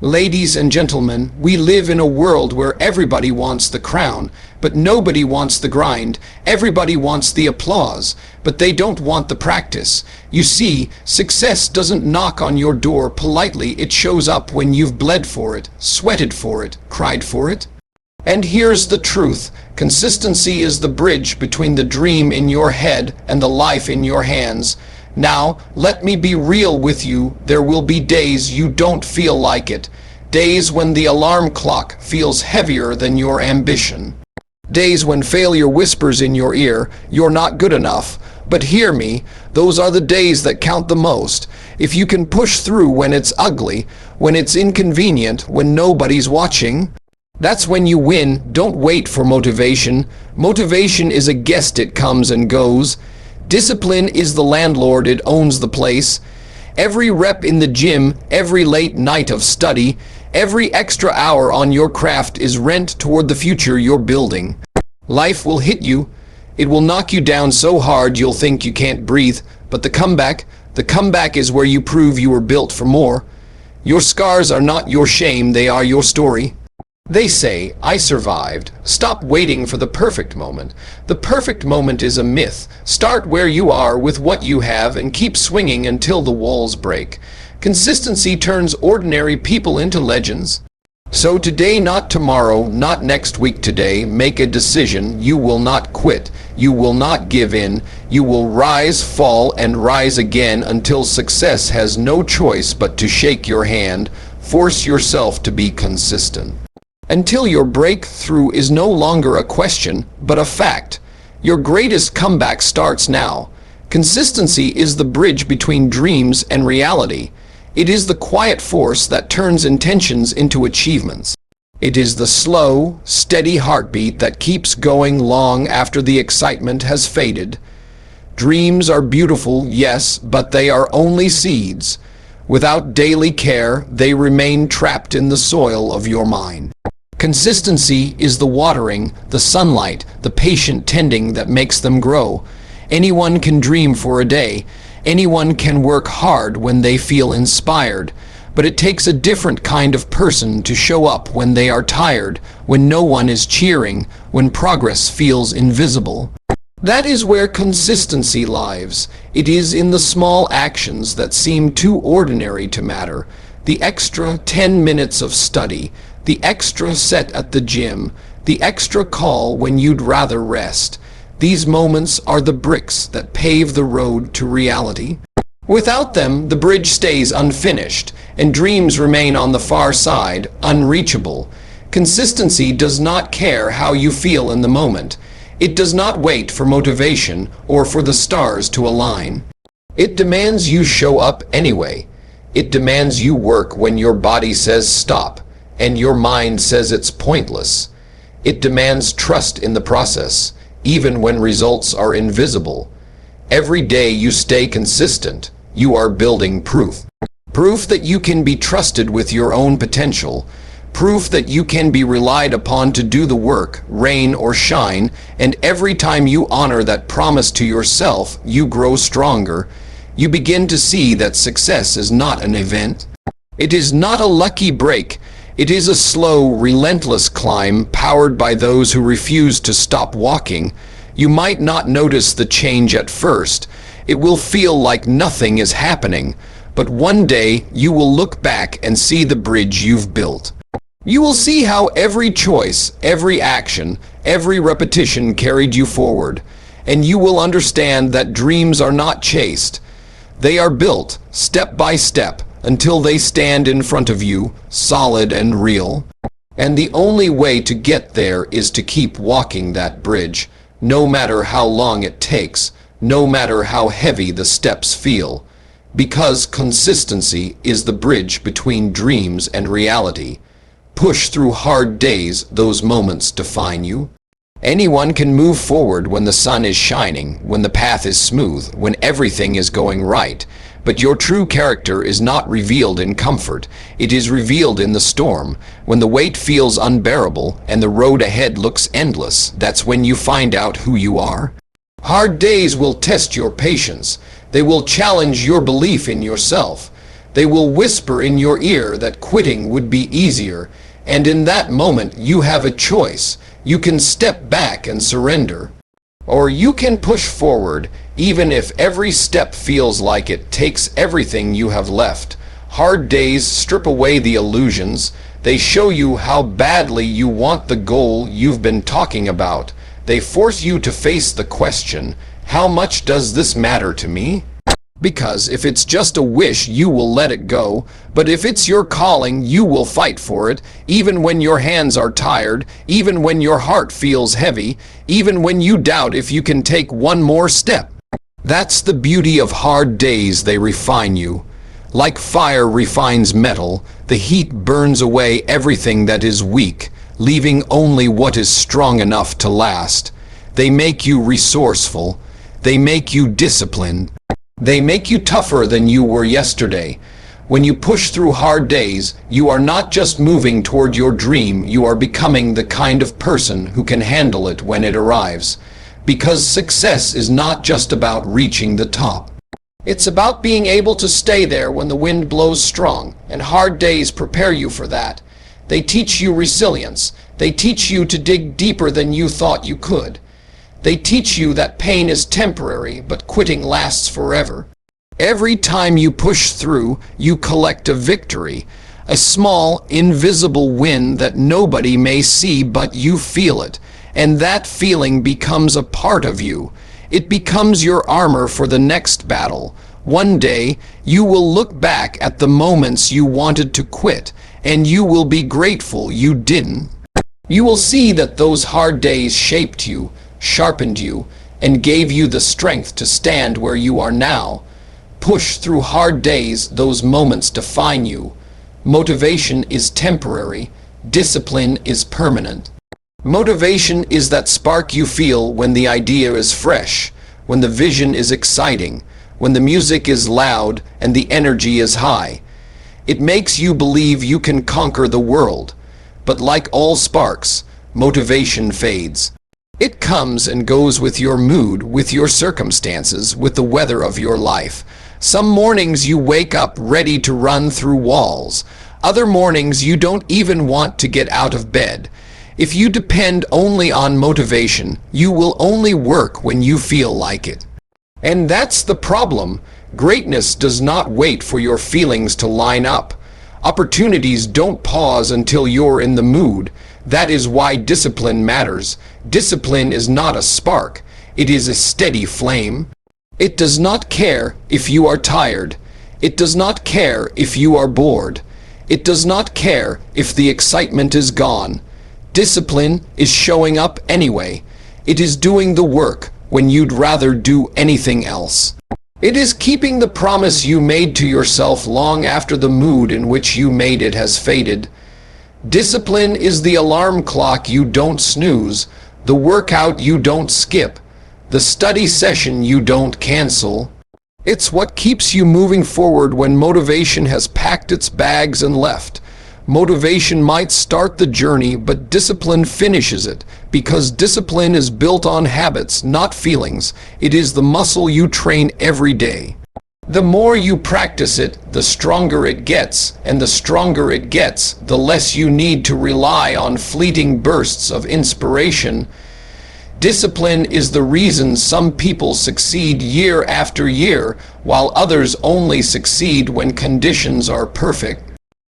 Ladies and gentlemen, we live in a world where everybody wants the crown, but nobody wants the grind. Everybody wants the applause, but they don't want the practice. You see, success doesn't knock on your door politely. It shows up when you've bled for it, sweated for it, cried for it. And here's the truth. Consistency is the bridge between the dream in your head and the life in your hands. Now, let me be real with you. There will be days you don't feel like it. Days when the alarm clock feels heavier than your ambition. Days when failure whispers in your ear, "You're not good enough." But hear me, those are the days that count the most. If you can push through when it's ugly, when it's inconvenient, when nobody's watching, that's when you win. Don't wait for motivation. Motivation is a guest, it comes and goes. Discipline is the landlord, it owns the place. Every rep in the gym, every late night of study, every extra hour on your craft is rent toward the future you're building. Life will hit you. It will knock you down so hard you'll think you can't breathe. But the comeback is where you prove you were built for more. Your scars are not your shame, they are your story. They say, "I survived." Stop waiting for the perfect moment. The perfect moment is a myth. Start where you are with what you have and keep swinging until the walls break. Consistency turns ordinary people into legends. So today, not tomorrow, not next week, today, make a decision. You will not quit. You will not give in. You will rise, fall, and rise again until success has no choice but to shake your hand. Force yourself to be consistent. Until your breakthrough is no longer a question, but a fact. Your greatest comeback starts now. Consistency is the bridge between dreams and reality. It is the quiet force that turns intentions into achievements. It is the slow, steady heartbeat that keeps going long after the excitement has faded. Dreams are beautiful, yes, but they are only seeds. Without daily care, they remain trapped in the soil of your mind. Consistency is the watering, the sunlight, the patient tending that makes them grow. Anyone can dream for a day. Anyone can work hard when they feel inspired. But it takes a different kind of person to show up when they are tired, when no one is cheering, when progress feels invisible. That is where consistency lies. It is in the small actions that seem too ordinary to matter. The extra 10 minutes of study, the extra set at the gym, the extra call when you'd rather rest. These moments are the bricks that pave the road to reality. Without them, the bridge stays unfinished, and dreams remain on the far side, unreachable. Consistency does not care how you feel in the moment. It does not wait for motivation or for the stars to align. It demands you show up anyway. It demands you work when your body says stop, and your mind says it's pointless. It demands trust in the process, even when results are invisible. Every day you stay consistent, you are building proof. Proof that you can be trusted with your own potential. Proof that you can be relied upon to do the work, rain or shine, and every time you honor that promise to yourself, you grow stronger. You begin to see that success is not an event. It is not a lucky break. It is a slow, relentless climb powered by those who refuse to stop walking. You might not notice the change at first. It will feel like nothing is happening. But one day you will look back and see the bridge you've built. You will see how every choice, every action, every repetition carried you forward. And you will understand that dreams are not chased. They are built, step by step, until they stand in front of you, solid and real. And the only way to get there is to keep walking that bridge, no matter how long it takes, no matter how heavy the steps feel. Because consistency is the bridge between dreams and reality. Push through hard days, those moments define you. Anyone can move forward when the sun is shining, when the path is smooth, when everything is going right. But your true character is not revealed in comfort. It is revealed in the storm. When the weight feels unbearable and the road ahead looks endless, that's when you find out who you are. Hard days will test your patience. They will challenge your belief in yourself. They will whisper in your ear that quitting would be easier, and in that moment you have a choice. You can step back and surrender, or you can push forward, even if every step feels like it takes everything you have left. Hard days strip away the illusions. They show you how badly you want the goal you've been talking about. They force you to face the question, how much does this matter to me? Because if it's just a wish, you will let it go. But if it's your calling, you will fight for it, even when your hands are tired, even when your heart feels heavy, even when you doubt if you can take one more step. That's the beauty of hard days. They refine you. Like fire refines metal, the heat burns away everything that is weak, leaving only what is strong enough to last. They make you resourceful. They make you disciplined. They make you tougher than you were yesterday. When you push through hard days, you are not just moving toward your dream, you are becoming the kind of person who can handle it when it arrives. Because success is not just about reaching the top. It's about being able to stay there when the wind blows strong, and hard days prepare you for that. They teach you resilience. They teach you to dig deeper than you thought you could. They teach you that pain is temporary, but quitting lasts forever. Every time you push through, you collect a victory, a small, invisible win that nobody may see, but you feel it, and that feeling becomes a part of you. It becomes your armor for the next battle. One day, you will look back at the moments you wanted to quit, and you will be grateful you didn't. You will see that those hard days shaped you, sharpened you, and gave you the strength to stand where you are now. Push through hard days, those moments define you. Motivation is temporary, discipline is permanent. Motivation is that spark you feel when the idea is fresh, when the vision is exciting, when the music is loud and the energy is high. It makes you believe you can conquer the world. But like all sparks, motivation fades. It comes and goes with your mood, with your circumstances, with the weather of your life. Some mornings you wake up ready to run through walls. Other mornings you don't even want to get out of bed. If you depend only on motivation, you will only work when you feel like it. And that's the problem. Greatness does not wait for your feelings to line up. Opportunities don't pause until you're in the mood. That is why discipline matters. Discipline is not a spark. It is a steady flame. It does not care if you are tired. It does not care if you are bored. It does not care if the excitement is gone. Discipline is showing up anyway. It is doing the work when you'd rather do anything else. It is keeping the promise you made to yourself long after the mood in which you made it has faded. Discipline is the alarm clock you don't snooze, the workout you don't skip, the study session you don't cancel. It's what keeps you moving forward when motivation has packed its bags and left. Motivation might start the journey, but discipline finishes it, because discipline is built on habits, not feelings. It is the muscle you train every day. The more you practice it, the stronger it gets, and the stronger it gets, the less you need to rely on fleeting bursts of inspiration. Discipline is the reason some people succeed year after year, while others only succeed when conditions are perfect.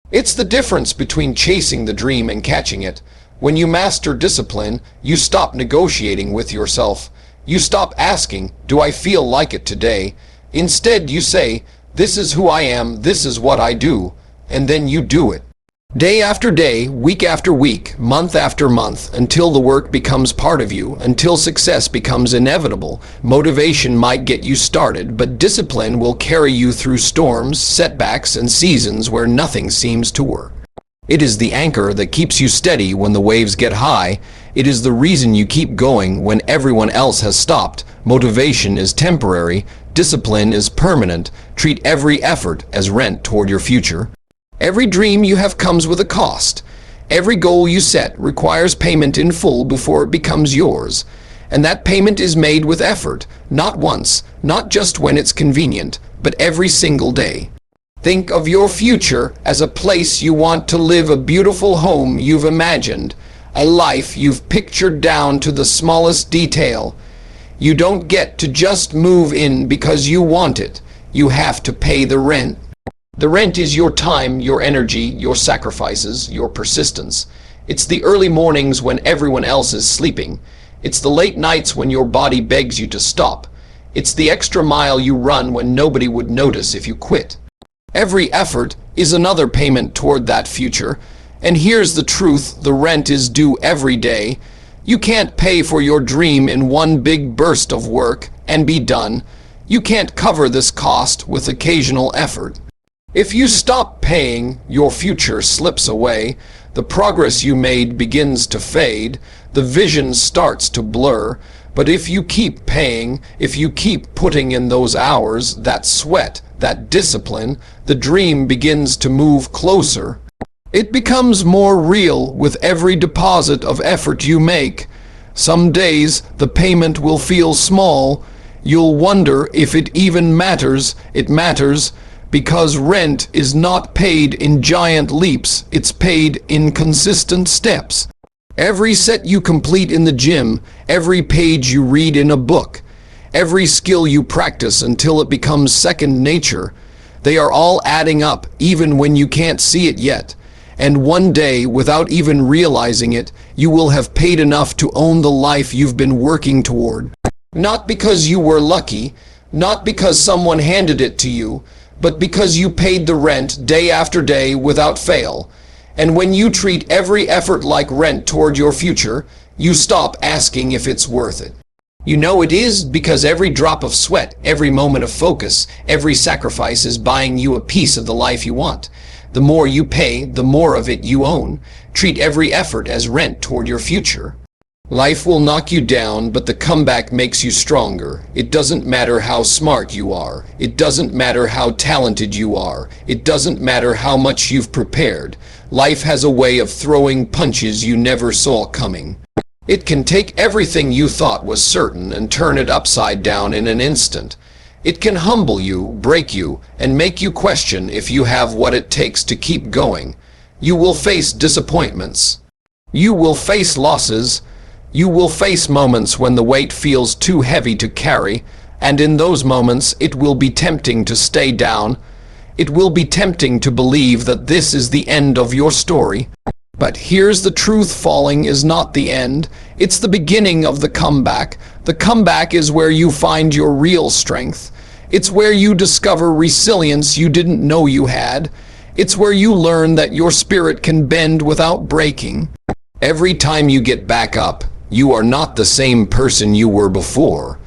It's the difference between chasing the dream and catching it. When you master discipline, you stop negotiating with yourself. You stop asking, do I feel like it today? Instead, you say, this is who I am, this is what I do, and then you do it. Day after day, week after week, month after month, until the work becomes part of you, until success becomes inevitable. Motivation might get you started, but discipline will carry you through storms, setbacks, and seasons where nothing seems to work. It is the anchor that keeps you steady when the waves get high. It is the reason you keep going when everyone else has stopped. Motivation is temporary, discipline is permanent. Treat every effort as rent toward your future. Every dream you have comes with a cost. Every goal you set requires payment in full before it becomes yours. And that payment is made with effort, not once, not just when it's convenient, but every single day. Think of your future as a place you want to live, a beautiful home you've imagined, a life you've pictured down to the smallest detail. You don't get to just move in because you want it. You have to pay the rent. The rent is your time, your energy, your sacrifices, your persistence. It's the early mornings when everyone else is sleeping. It's the late nights when your body begs you to stop. It's the extra mile you run when nobody would notice if you quit. Every effort is another payment toward that future. And here's the truth, the rent is due every day. You can't pay for your dream in one big burst of work and be done. You can't cover this cost with occasional effort. If you stop paying, your future slips away. The progress you made begins to fade. The vision starts to blur. But if you keep paying, if you keep putting in those hours, that sweat, that discipline, the dream begins to move closer. It becomes more real with every deposit of effort you make. Some days the payment will feel small. You'll wonder if it even matters. It matters because rent is not paid in giant leaps. It's paid in consistent steps. Every set you complete in the gym, every page you read in a book, every skill you practice until it becomes second nature, they are all adding up even when you can't see it yet. And one day, without even realizing it, you will have paid enough to own the life you've been working toward. Not because you were lucky, not because someone handed it to you, but because you paid the rent day after day without fail. And when you treat every effort like rent toward your future, you stop asking if it's worth it. You know it is because every drop of sweat, every moment of focus, every sacrifice is buying you a piece of the life you want. The more you pay, the more of it you own. Treat every effort as rent toward your future. Life will knock you down, but the comeback makes you stronger. It doesn't matter how smart you are. It doesn't matter how talented you are. It doesn't matter how much you've prepared. Life has a way of throwing punches you never saw coming. It can take everything you thought was certain and turn it upside down in an instant. It can humble you, break you, and make you question if you have what it takes to keep going. You will face disappointments. You will face losses. You will face moments when the weight feels too heavy to carry, and in those moments it will be tempting to stay down. It will be tempting to believe that this is the end of your story. But here's the truth, falling is not the end. It's the beginning of the comeback. The comeback is where you find your real strength. It's where you discover resilience you didn't know you had. It's where you learn that your spirit can bend without breaking. Every time you get back up, you are not the same person you were before.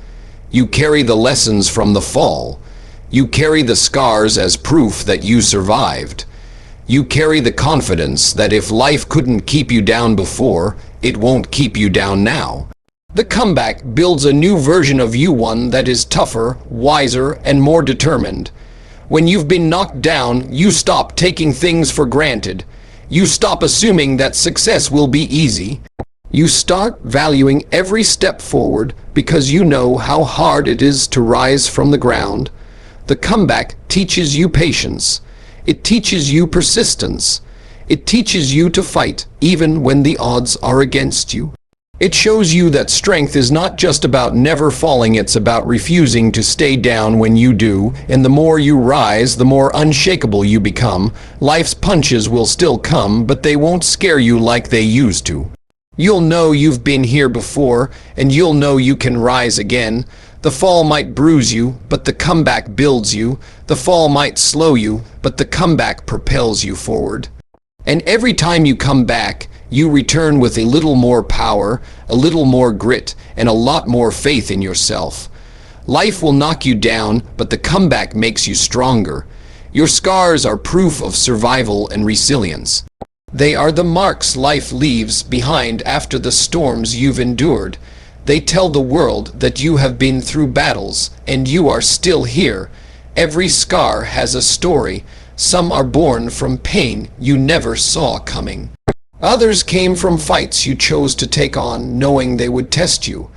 You carry the lessons from the fall. You carry the scars as proof that you survived. You carry the confidence that if life couldn't keep you down before, it won't keep you down now. The comeback builds a new version of you, one that is tougher, wiser, and more determined. When you've been knocked down, you stop taking things for granted. You stop assuming that success will be easy. You start valuing every step forward because you know how hard it is to rise from the ground. The comeback teaches you patience. It teaches you persistence. It teaches you to fight even when the odds are against you. It shows you that strength is not just about never falling, it's about refusing to stay down when you do, and the more you rise, the more unshakable you become. Life's punches will still come, but they won't scare you like they used to. You'll know you've been here before, and you'll know you can rise again. The fall might bruise you, but the comeback builds you. The fall might slow you, but the comeback propels you forward. And every time you come back, you return with a little more power, a little more grit, and a lot more faith in yourself. Life will knock you down, but the comeback makes you stronger. Your scars are proof of survival and resilience. They are the marks life leaves behind after the storms you've endured. They tell the world that you have been through battles, and you are still here. Every scar has a story. Some are born from pain you never saw coming. Others came from fights you chose to take on, knowing they would test you.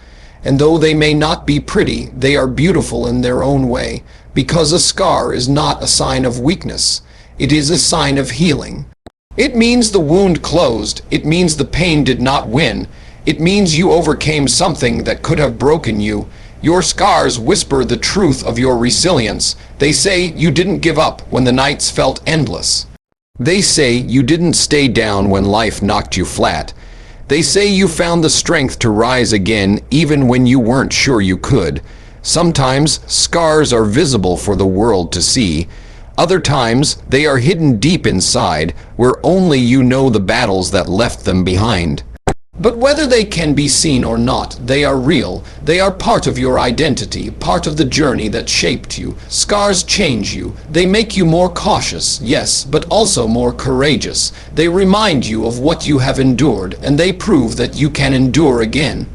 And though they may not be pretty, they are beautiful in their own way. because a scar is not a sign of weakness. It is a sign of healing. It means the wound closed. It means the pain did not win. It means you overcame something that could have broken you. Your scars whisper the truth of your resilience. They say you didn't give up when the nights felt endless. They say you didn't stay down when life knocked you flat. They say you found the strength to rise again even when you weren't sure you could. Sometimes scars are visible for the world to see. Other times they are hidden deep inside, where only you know the battles that left them behind. But whether they can be seen or not, they are real. They are part of your identity, part of the journey that shaped you. Scars change you. They make you more cautious, yes, but also more courageous. They remind you of what you have endured, and they prove that you can endure again.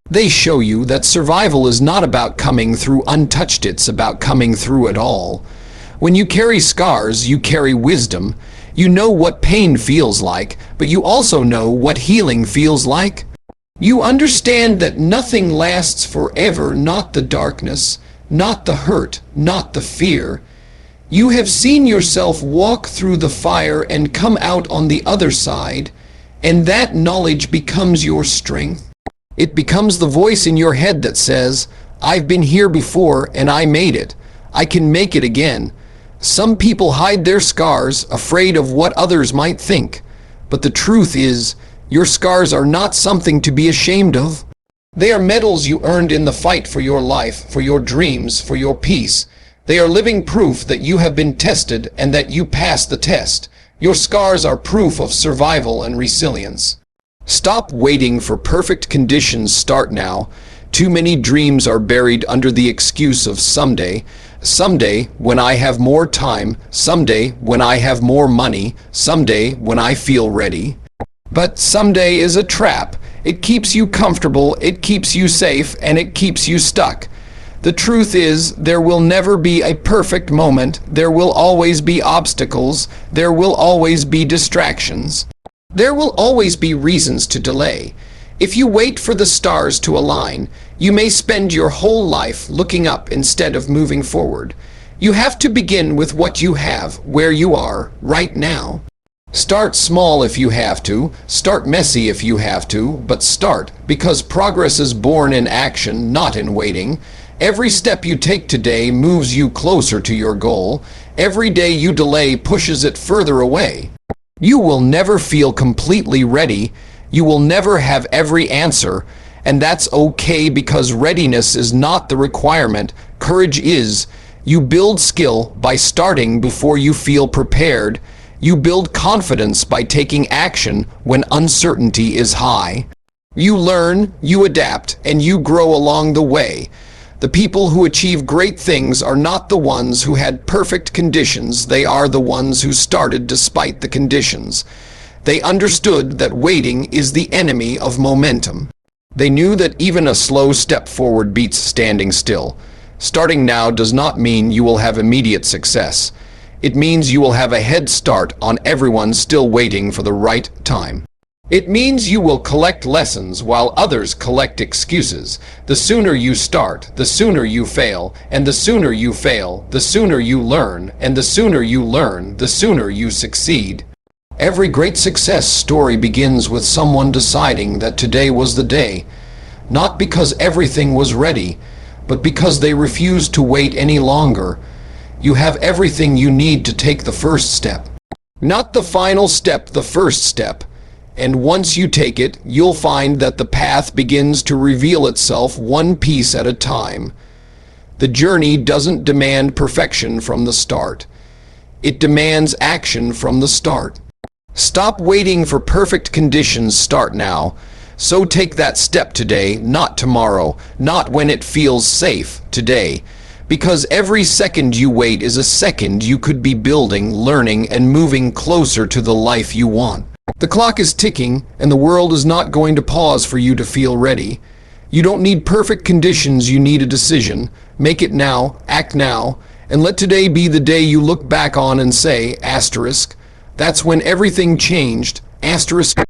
They show you that survival is not about coming through untouched, it's about coming through it all. When you carry scars, you carry wisdom. You know what pain feels like, but you also know what healing feels like. You understand that nothing lasts forever, not the darkness, not the hurt, not the fear. You have seen yourself walk through the fire and come out on the other side, and that knowledge becomes your strength. It becomes the voice in your head that says, "I've been here before and I made it. I can make it again." Some people hide their scars, afraid of what others might think. But the truth is, your scars are not something to be ashamed of. They are medals you earned in the fight for your life, for your dreams, for your peace. They are living proof that you have been tested and that you passed the test. Your scars are proof of survival and resilience. Stop waiting for perfect conditions. Start now. Too many dreams are buried under the excuse of someday. Someday, when I have more time. Someday, when I have more money. Someday, when I feel ready. But someday is a trap. It keeps you comfortable, it keeps you safe, and it keeps you stuck. The truth is, there will never be a perfect moment. There will always be obstacles. There will always be distractions. There will always be reasons to delay. If you wait for the stars to align, you may spend your whole life looking up instead of moving forward. You have to begin with what you have, where you are, right now. Start small if you have to, start messy if you have to, but start, because progress is born in action, not in waiting. Every step you take today moves you closer to your goal. Every day you delay pushes it further away. You will never feel completely ready. You will never have every answer, and that's okay, because readiness is not the requirement. Courage is. You build skill by starting before you feel prepared. You build confidence by taking action when uncertainty is high. You learn, you adapt, and you grow along the way. The people who achieve great things are not the ones who had perfect conditions. They are the ones who started despite the conditions. They understood that waiting is the enemy of momentum. They knew that even a slow step forward beats standing still. Starting now does not mean you will have immediate success. It means you will have a head start on everyone still waiting for the right time. It means you will collect lessons while others collect excuses. The sooner you start, the sooner you fail, and the sooner you fail, the sooner you learn, and the sooner you learn, the sooner you succeed. Every great success story begins with someone deciding that today was the day, not because everything was ready, but because they refused to wait any longer. You have everything you need to take the first step. Not the final step, the first step. And once you take it, you'll find that the path begins to reveal itself one piece at a time. The journey doesn't demand perfection from the start. It demands action from the start. Stop waiting for perfect conditions. Start now. So take that step today, not tomorrow, not when it feels safe, today. Because every second you wait is a second you could be building, learning, and moving closer to the life you want. The clock is ticking, and the world is not going to pause for you to feel ready. You don't need perfect conditions, you need a decision. Make it now, act now, and let today be the day you look back on and say, asterisk, that's when everything changed, asterisk.